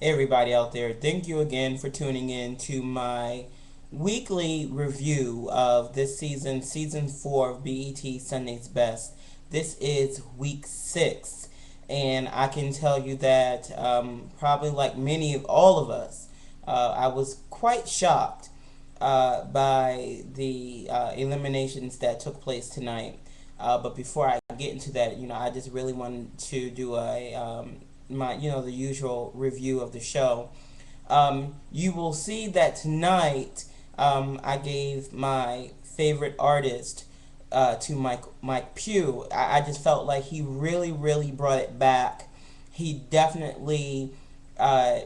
Hey everybody out there, thank you again for tuning in to my weekly review of this season, season 4 of BET Sunday's Best. This is week 6, and I can tell you that probably like many of all of us, I was quite shocked by the eliminations that took place tonight. But before I get into that, I just really wanted to do a my the usual review of the show. You will see that tonight I gave my favorite artist to Mike Pugh. I just felt like he really brought it back. He definitely uh,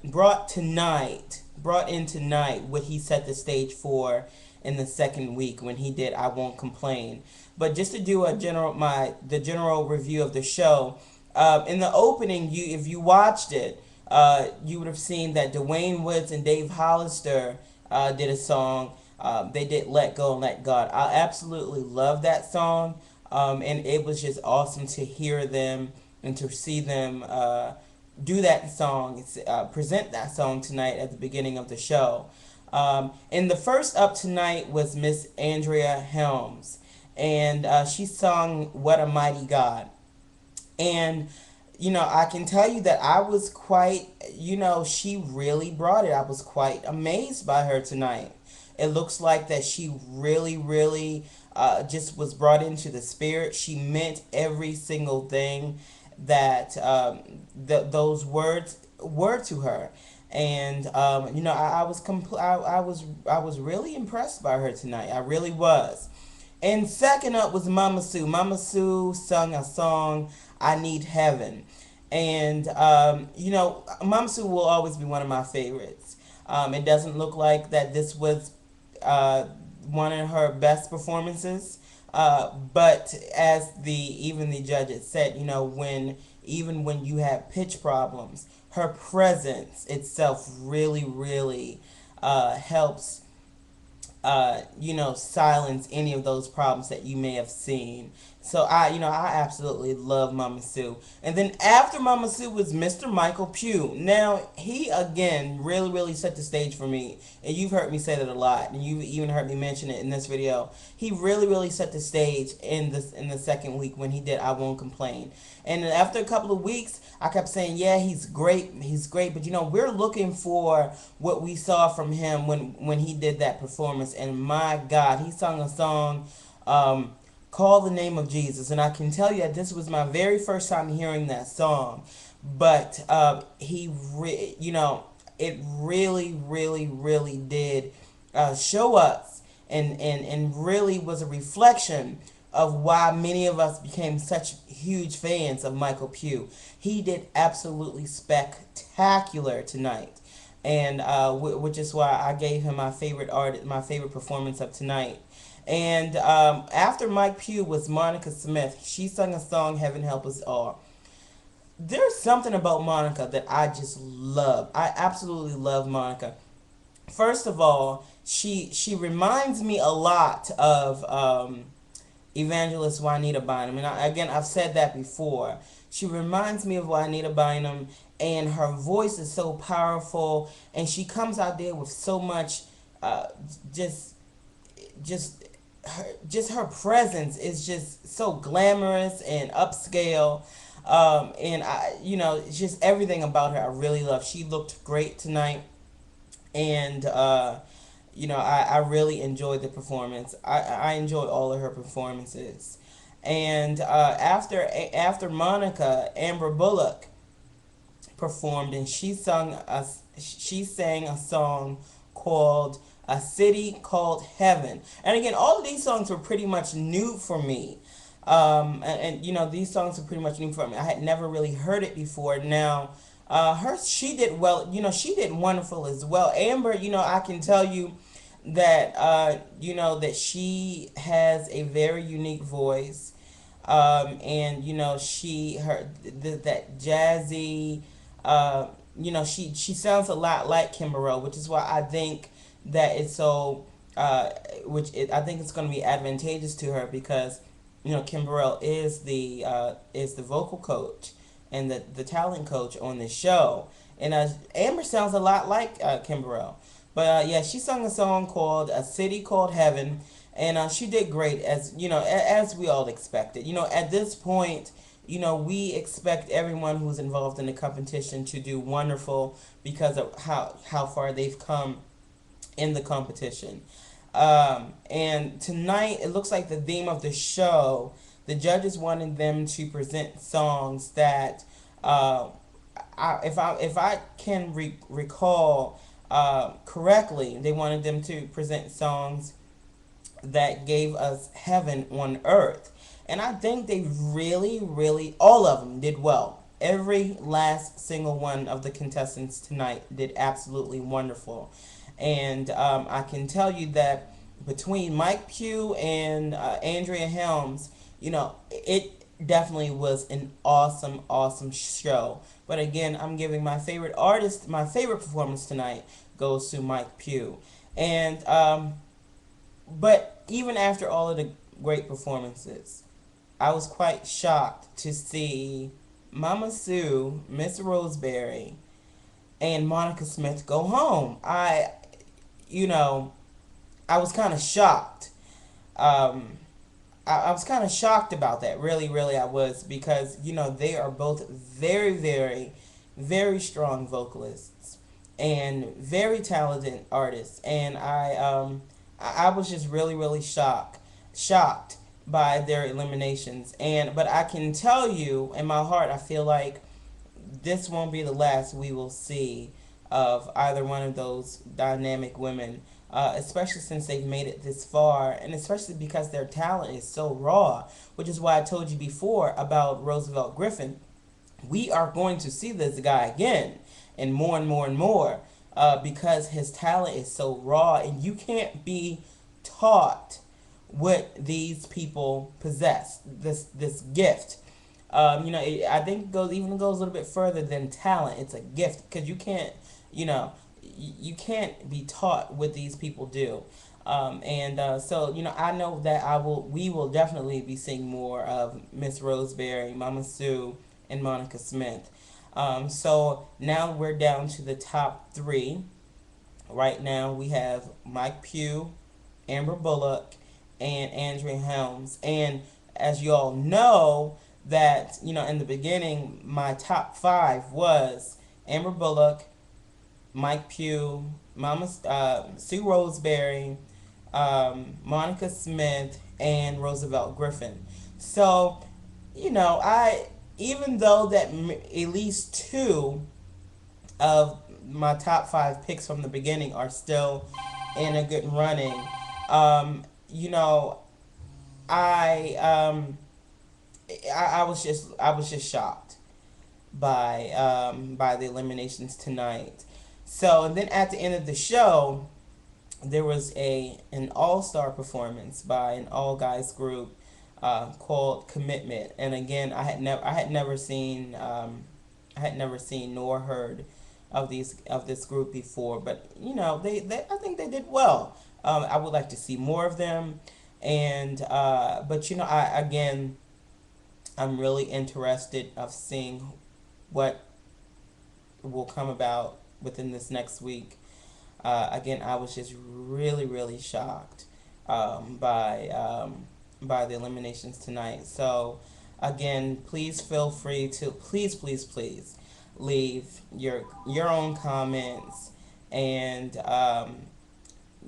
brought in tonight what he set the stage for in the second week when he did I Won't Complain. But just to do the general review of the show, in the opening, if you watched it, you would have seen that Dwayne Woods and Dave Hollister did a song. They did Let Go and Let God. I absolutely love that song, and it was just awesome to hear them and to see them do that song, present that song tonight at the beginning of the show. And the first up tonight was Miss Andrea Helms, and she sung "What a Mighty God." And I can tell you that I was quite, she really brought it. I was quite amazed by her tonight. It looks like that she really just was brought into the spirit. She meant every single thing that those words were to her. And I was really impressed by her tonight. I really was. And second up was Mama Sue. Mama Sue sung a song, I Need Heaven. And, Mama Sue will always be one of my favorites. It doesn't look like that this was one of her best performances. But as even the judges said, even when you have pitch problems, her presence itself really helps silence any of those problems that you may have seen. So I absolutely love Mama Sue. And then after Mama Sue was Mr. Michael Pugh. Now, he again really set the stage for me. And you've heard me say that a lot. And you've even heard me mention it in this video. He really set the stage in the second week when he did I Won't Complain. And after a couple of weeks, I kept saying, yeah, he's great, but we're looking for what we saw from him when he did that performance. And my God, he sung a song, Call the Name of Jesus. And I can tell you that this was my very first time hearing that song. But it really did show us and really was a reflection of why many of us became such huge fans of Michael Pugh. He did absolutely spectacular tonight, and which is why I gave him my favorite performance of tonight. And after Mike Pugh was Monica Smith. She sung a song, Heaven Help Us All. There's something about Monica that I just love. I absolutely love Monica. First of all, she reminds me a lot of Evangelist Juanita Bynum. And again, I've said that before. She reminds me of Juanita Bynum, and her voice is so powerful, and she comes out there with so much, uh, just, just her presence is just so glamorous and upscale. And just everything about her I really love. She looked great tonight, and I really enjoyed the performance. I enjoyed all of her performances. And after Monica, Amber Bullock performed, and she sang a song called A City Called Heaven. And again, all of these songs were pretty much new for me. These songs were pretty much new for me. I had never really heard it before. Now, she did well. She did wonderful as well. Amber, I can tell you that that she has a very unique voice, and that jazzy, she sounds a lot like Kimberell, which is why I think that it's so I think it's going to be advantageous to her, because Kimberell is the vocal coach, and the talent coach on the show. And Amber sounds a lot like Kimberell. But yeah, she sung a song called "A City Called Heaven," and she did great, as you know, as we all expected. You know, at this point, you know, we expect everyone who's involved in the competition to do wonderful because of how far they've come in the competition. And tonight, it looks like the theme of the show, the judges wanted them to present songs that, if I can recall correctly, they wanted them to present songs that gave us heaven on earth. And I think they really, really, all of them did well. Every last single one of the contestants tonight did absolutely wonderful. And I can tell you that between Mike Pugh and Andrea Helms, you know, it definitely was an awesome, awesome show. But again, I'm giving my favorite artist, my favorite performance tonight goes to Mike Pugh. And but even after all of the great performances, I was quite shocked to see Mama Sue, Miss Roseberry, and Monica Smith go home. You know, I was kind of shocked. I was kind of shocked about that. Really, really, I was, because you know they are both very, very, very strong vocalists and very talented artists, and I was just really, really shocked by their eliminations. And but I can tell you, in my heart, I feel like this won't be the last we will see of either one of those dynamic women, especially since they've made it this far, and especially because their talent is so raw, which is why I told you before about Roosevelt Griffin. We are going to see this guy again, and more and more and more, because his talent is so raw, and you can't be taught what these people possess, this gift. You know, I think it goes a little bit further than talent. It's a gift, because you can't, you know, you can't be taught what these people do. So you know, I know that we will definitely be seeing more of Miss Roseberry, Mama Sue, and Monica Smith. So now we're down to the top three. Right now we have Mike Pugh, Amber Bullock, and Andrea Helms. And as you all know, that you know, in the beginning, my top five was Amber Bullock, Mike Pugh, Sue Roseberry, Monica Smith, and Roosevelt Griffin. So, you know, even though that at least two of my top five picks from the beginning are still in a good running, you know, I was just shocked by the eliminations tonight. So, and then at the end of the show, there was an all-star performance by an all-guys group called Commitment. And again, I had never seen nor heard of this group before, but you know, they I think they did well. I would like to see more of them, and but you know, I'm really interested of seeing what will come about within this next week. Again, I was just really, really shocked by the eliminations tonight. So, again, please feel free to please leave your own comments, and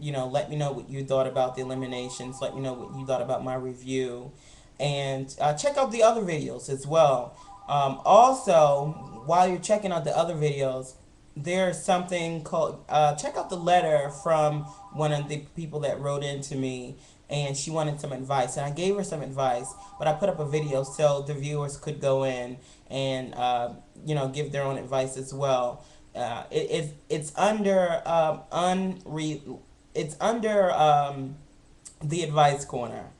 you know, let me know what you thought about the eliminations. Let me know what you thought about my review, and check out the other videos as well. Also, while you're checking out the other videos, there's something called check out the letter from one of the people that wrote into me, and she wanted some advice, and I gave her some advice, but I put up a video so the viewers could go in and you know, give their own advice as well. It's under the advice corner.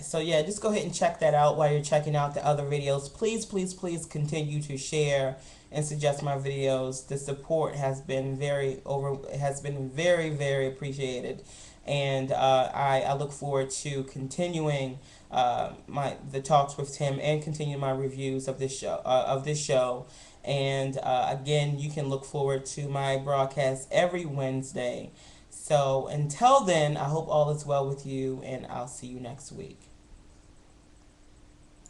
So yeah, just go ahead and check that out while you're checking out the other videos. Please continue to share and suggest my videos. The support has been very, very appreciated. and I look forward to continuing the talks with Tim and continue my reviews of this show. And again, you can look forward to my broadcast every Wednesday. So until then, I hope all is well with you, and I'll see you next week.